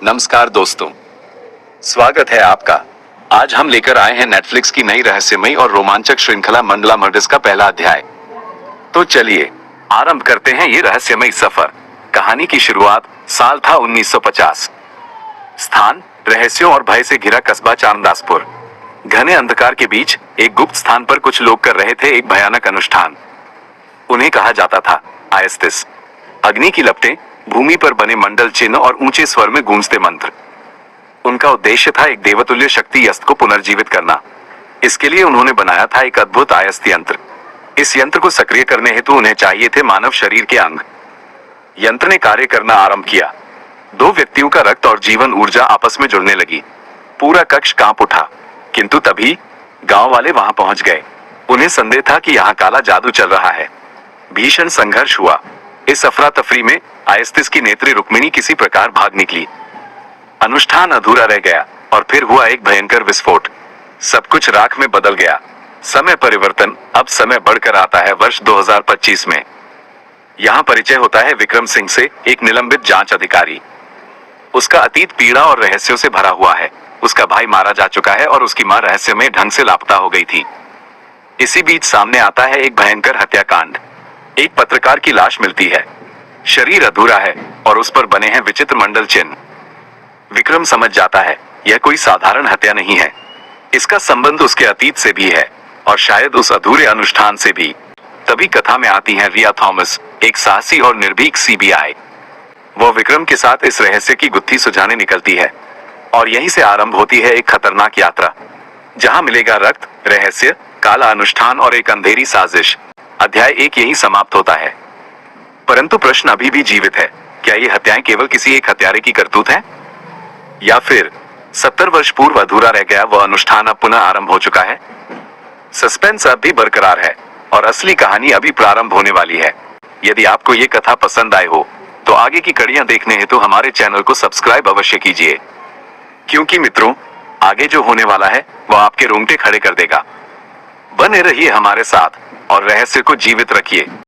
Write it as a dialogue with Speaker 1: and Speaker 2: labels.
Speaker 1: नमस्कार दोस्तों, स्वागत है आपका। आज हम लेकर आए हैं नेटफ्लिक्स की नई रहस्यमयी और रोमांचक श्रृंखला मंडला मर्डर्स का पहला अध्याय। तो चलिए आरंभ करते हैं ये रहस्यमयी सफर। कहानी की शुरुआत साल था 1950। स्थान रहस्यों और भय से घिरा कस्बा चांदासपुर। घने अंधकार के बीच एक गुप्त स्थान पर कुछ लोग कर रहे थे एक भयानक अनुष्ठान। उन्हें कहा जाता था आयस्तिस। अग्नि की लपटें, भूमि पर बने मंडल चिन्ह और ऊंचे स्वर में गूंजते मंत्र। उनका उद्देश्य था एक देवतुल्य शक्ति यस्त को पुनर्जीवित करना। इसके लिए उन्होंने बनाया था एक अद्भुत आयस्त यंत्र। इस यंत्र को सक्रिय करने हेतु उन्हें चाहिए थे मानव शरीर के अंग। यंत्र ने कार्य करना आरंभ किया। दो व्यक्तियों का रक्त और जीवन ऊर्जा आपस में जुड़ने लगी। पूरा कक्ष कांप उठा। किंतु तभी गांव वाले वहां पहुंच गए। उन्हें संदेह था कि यहाँ काला जादू चल रहा है। भीषण संघर्ष हुआ। इस अफरा तफरी में आयस्तिस की नेत्री रुक्मिणी किसी प्रकार भाग निकली। अनुष्ठान अधूरा रह गया और फिर हुआ एक भयंकर विस्फोट। सब कुछ राख में बदल गया। समय परिवर्तन। अब समय बढ़कर आता है वर्ष 2025 में। यहाँ परिचय होता है विक्रम सिंह से, एक निलंबित जांच अधिकारी। उसका अतीत पीड़ा और रहस्यों से भरा हुआ है। उसका भाई मारा जा चुका है और उसकी मां रहस्यमय ढंग से लापता हो गई थी। इसी बीच सामने आता है एक भयंकर हत्याकांड। एक पत्रकार की लाश मिलती है। शरीर अधूरा है और उस पर बने हैं विचित्र मंडल चिन्ह। विक्रम समझ जाता है यह कोई साधारण हत्या नहीं है। इसका संबंध उसके अतीत से भी है और शायद उस अधूरे अनुष्ठान से भी। तभी कथा में आती हैं रिया थॉमस, एक साहसी और निर्भीक सीबीआई। वो विक्रम के साथ इस रहस्य की गुत्थी सुझाने निकलती है और यहीं से आरंभ होती है एक खतरनाक यात्रा, जहां मिलेगा रक्त, रहस्य, काला अनुष्ठान और एक अंधेरी साजिश। अध्याय 1 यहीं समाप्त होता है। परंतु प्रश्न अभी भी जीवित है। क्या ये हत्याएं केवल किसी एक हत्यारे की करतूत है, या फिर 70 वर्ष पूर्व अधूरा रह गया वह अनुष्ठान अब पुनः आरंभ हो चुका है? सस्पेंस अब भी बरकरार है और असली कहानी अभी प्रारंभ होने वाली है। यदि आपको ये कथा पसंद आए हो तो आगे की कड़ियां देखने हेतु हमारे चैनल को सब्सक्राइब अवश्य कीजिए, क्योंकि मित्रों आगे जो होने वाला है वह आपके रोंगटे खड़े कर देगा। बने रहिए हमारे साथ और रहस्य को जीवित रखिए।